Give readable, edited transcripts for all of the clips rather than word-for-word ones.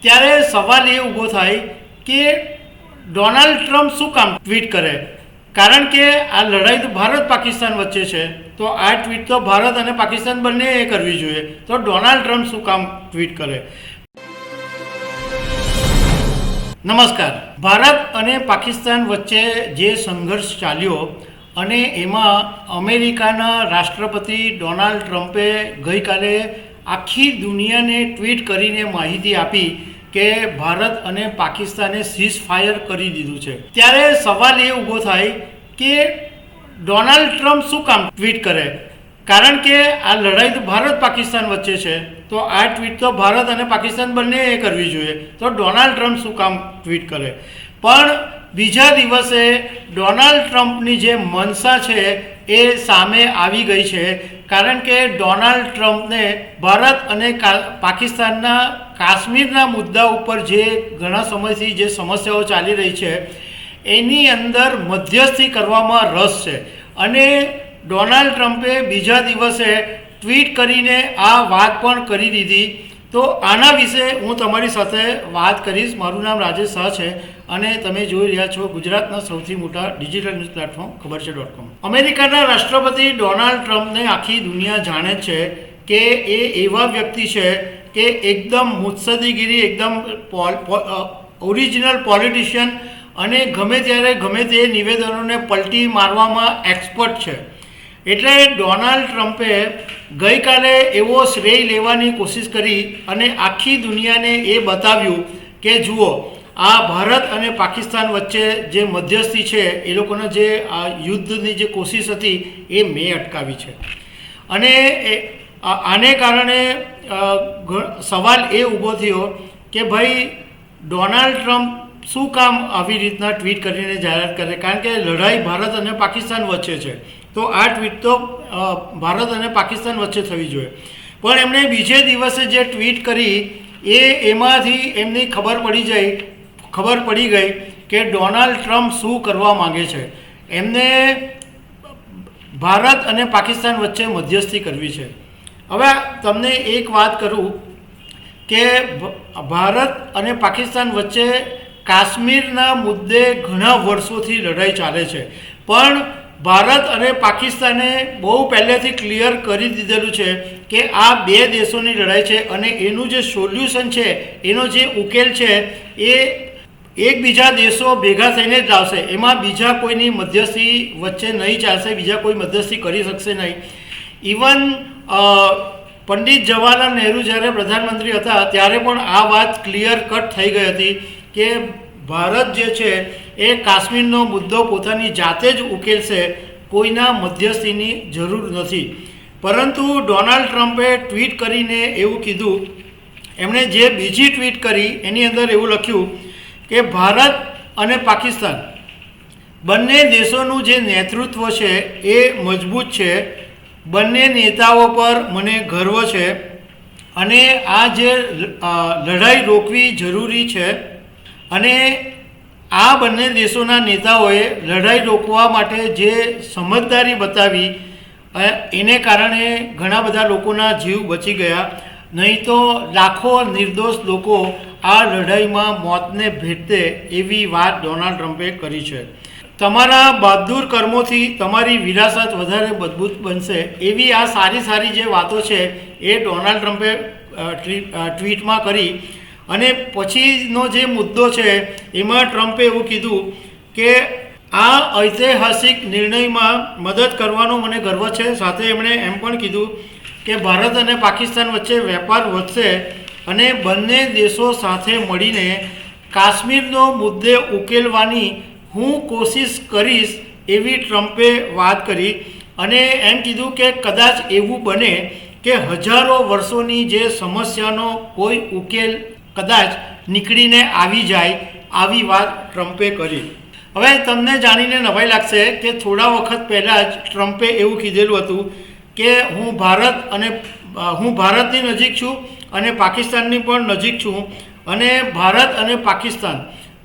ત્યારે સવાલ એ ઊભો થાય કે ડોનાલ્ડ ટ્રમ્પ શું કામ ટ્વીટ કરે, કારણ કે આ લડાઈ તો ભારત પાકિસ્તાન વચ્ચે છે, તો આ ટ્વીટ તો ભારત અને પાકિસ્તાન બંનેએ કરવી જોઈએ, તો ડોનાલ્ડ ટ્રમ્પ શું કામ ટ્વીટ કરે. નમસ્કાર. ભારત અને પાકિસ્તાન વચ્ચે જે સંઘર્ષ ચાલ્યો અને એમાં અમેરિકાના રાષ્ટ્રપતિ ડોનાલ્ડ ટ્રમ્પે ગઈકાલે આખી દુનિયાને ટ્વીટ કરીને માહિતી આપી કે ભારત અને પાકિસ્તાને સીઝ ફાયર કરી દીધું છે. ત્યારે સવાલ એ ઊભો થાય કે ડોનાલ્ડ ટ્રમ્પ શું કામ ટ્વીટ કરે, કારણ કે આ લડાઈ તો ભારત પાકિસ્તાન વચ્ચે છે, તો આ ટ્વીટ તો ભારત અને પાકિસ્તાન બંનેએ કરવી જોઈએ, તો ડોનાલ્ડ ટ્રમ્પ શું કામ ટ્વીટ કરે. પણ બીજા દિવસે ડોનાલ્ડ ટ્રમ્પની જે મનસા છે એ સામે આવી ગઈ છે, કારણ કે ડોનાલ્ડ ટ્રમ્પને ભારત અને પાકિસ્તાનના કાશ્મીરના મુદ્દા ઉપર જે ઘણા સમયથી જે સમસ્યાઓ ચાલી રહી છે એની અંદર મધ્યસ્થી કરવામાં રસ છે. અને ડોનાલ્ડ ટ્રમ્પે બીજા દિવસે ટ્વીટ કરીને આ વાત પણ કરી દીધી. તો આના વિશે હું તમારી સાથે વાત કરીશ. મારું નામ રાજેશ શાહ છે અને તમે જોઈ રહ્યા છો ગુજરાતના સૌથી મોટા ડિજિટલ ન્યૂઝ પ્લેટફોર્મ ખબરછે.com. અમેરિકાના રાષ્ટ્રપતિ ડોનાલ્ડ ટ્રમ્પને આખી દુનિયા જાણે છે કે એ એવા વ્યક્તિ છે કે એકદમ મુત્સદીગીરી, એકદમ ઓરિજિનલ પોલિટિશિયન અને ગમે ત્યારે ગમે તે નિવેદનોને પલટી મારવામાં એક્સપર્ટ છે. એટલે ડોનાલ્ડ ટ્રમ્પે ગઈકાલે એવો શ્રેય લેવાની કોશિશ કરી અને આખી દુનિયાને એ બતાવ્યું કે જુઓ, આ ભારત અને પાકિસ્તાન વચ્ચે જે મધ્યસ્થી છે એ લોકોના જે આ યુદ્ધની જે કોશિશ હતી એ મેં અટકાવી છે. અને આને કારણે સવાલ એ ઊભો થયો કે ભાઈ ડોનાલ્ડ ટ્રમ્પ શું કામ આવી રીતના ટ્વીટ કરીને જાહેરાત કરે, કારણ કે લડાઈ ભારત અને પાકિસ્તાન વચ્ચે છે, તો આ ટ્વીટ તો ભારત અને પાકિસ્તાન વચ્ચે થવી જોઈએ. પણ એમણે બીજે દિવસે જે ટ્વીટ કરી એમાંથી એમની ખબર પડી ગઈ કે ડોનાલ્ડ ટ્રમ્પ શું કરવા માગે છે. એમને ભારત અને પાકિસ્તાન વચ્ચે મધ્યસ્થી કરવી છે. હવે તમને એક વાત કરું કે ભારત અને પાકિસ્તાન વચ્ચે કાશ્મીરના મુદ્દે ઘણા વર્ષોથી લડાઈ ચાલે છે, પણ ભારત અને પાકિસ્તાને બહુ પહેલેથી ક્લિયર કરી દીધેલું છે કે આ બે દેશોની લડાઈ છે અને એનું જે સોલ્યુશન છે, એનો જે ઉકેલ છે એ એકબીજા દેશો ભેગા થઈને જ લાવશે. એમાં બીજા કોઈની મધ્યસ્થી વચ્ચે નહીં ચાલશે, બીજા કોઈ મધ્યસ્થી કરી શકશે નહીં. ઇવન પંડિત જવાહરલાલ નહેરુ જ્યારે પ્રધાનમંત્રી હતા ત્યારે પણ આ વાત ક્લિયર કટ થઈ ગઈ હતી કે ભારત જે છે એ કાશ્મીરનો મુદ્દો પોતાની જાતે જ ઉકેલશે, કોઈના મધ્યસ્થીની જરૂર નથી. પરંતુ ડોનાલ્ડ ટ્રમ્પે ટ્વીટ કરીને એવું કીધું, એમણે જે બીજી ટ્વીટ કરી એની અંદર એવું લખ્યું કે ભારત અને પાકિસ્તાન બંને દેશોનું જે નેતૃત્વ છે એ મજબૂત છે, બંને નેતાઓ પર મને ગર્વ છે અને આ જે લડાઈ રોકવી જરૂરી છે અને આ બંને દેશોના નેતાઓએ લડાઈ રોકવા માટે જે સમજદારી બતાવી એને કારણે ઘણા બધા લોકોના જીવ બચી ગયા, નહીં તો લાખો નિર્દોષ લોકો આ લડાઈમાં મોતને ભેટતે એવી વાત ડોનાલ્ડ ટ્રમ્પે કરી છે. તમારા બહાદુર કર્મોથી તમારી વિરાસત વધારે મજબૂત બનશે, એવી આ સારી જે વાતો છે એ ડોનાલ્ડ ટ્રમ્પે ટ્વીટમાં કરી. અને પછીનો જે મુદ્દો છે એમાં ટ્રમ્પે એવું કીધું કે આ ઐતિહાસિક નિર્ણયમાં મદદ કરવાનો મને ગર્વ છે. સાથે એમણે એમ પણ કીધું કે ભારત અને પાકિસ્તાન વચ્ચે વેપાર વધશે અને બંને દેશો સાથે મળીને કાશ્મીરનો મુદ્દે ઉકેલવાની હું કોશિશ કરીશ, એવી ટ્રમ્પે વાત કરી. અને એમ કીધું કે કદાચ એવું બને કે હજારો વર્ષોની જે સમસ્યાનો કોઈ ઉકેલ કદાચ નીકળીને આવી જાય, આવી વાત ટ્રમ્પે કરી. હવે તમને જાણીને નવાઈ લાગશે કે થોડા વખત પહેલાં જ ટ્રમ્પે એવું કીધેલું હતું કે હું ભારતની નજીક છું અને પાકિસ્તાનની પણ નજીક છું અને ભારત અને પાકિસ્તાન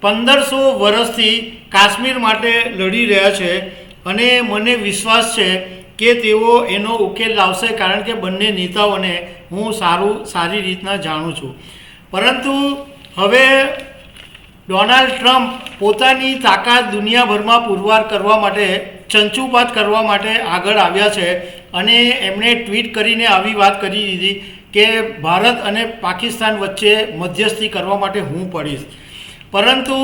1500 વર્ષથી કાશ્મીર માટે લડી રહ્યા છે અને મને વિશ્વાસ છે કે તેઓ એનો ઉકેલ લાવશે, કારણ કે બંને નેતાઓને હું સારી રીતના જાણું છું. પરંતુ હવે ડોનાલ્ડ ટ્રમ્પ પોતાની તાકાત દુનિયાભરમાં પુરવાર કરવા માટે ચંચુપાત કરવા માટે આગળ આવ્યા છે અને એમણે ટ્વીટ કરીને આવી વાત કરી દીધી કે ભારત અને પાકિસ્તાન વચ્ચે મધ્યસ્થી કરવા માટે હું પડીશ. પરંતુ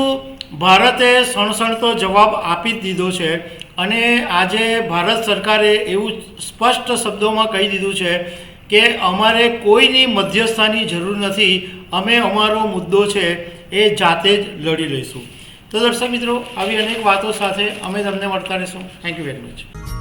ભારતે સણસણતો જવાબ આપી જ દીધો છે અને આજે ભારત સરકારે એવું સ્પષ્ટ શબ્દોમાં કહી દીધું છે કે અમારે કોઈની મધ્યસ્થતાની જરૂર નથી, અમે અમારો મુદ્દો છે એ જાતે જ લડી લઈશું. તો દર્શક મિત્રો, આવી અનેક વાતો સાથે અમે તમને મળતા રહીશું. Thank you very much.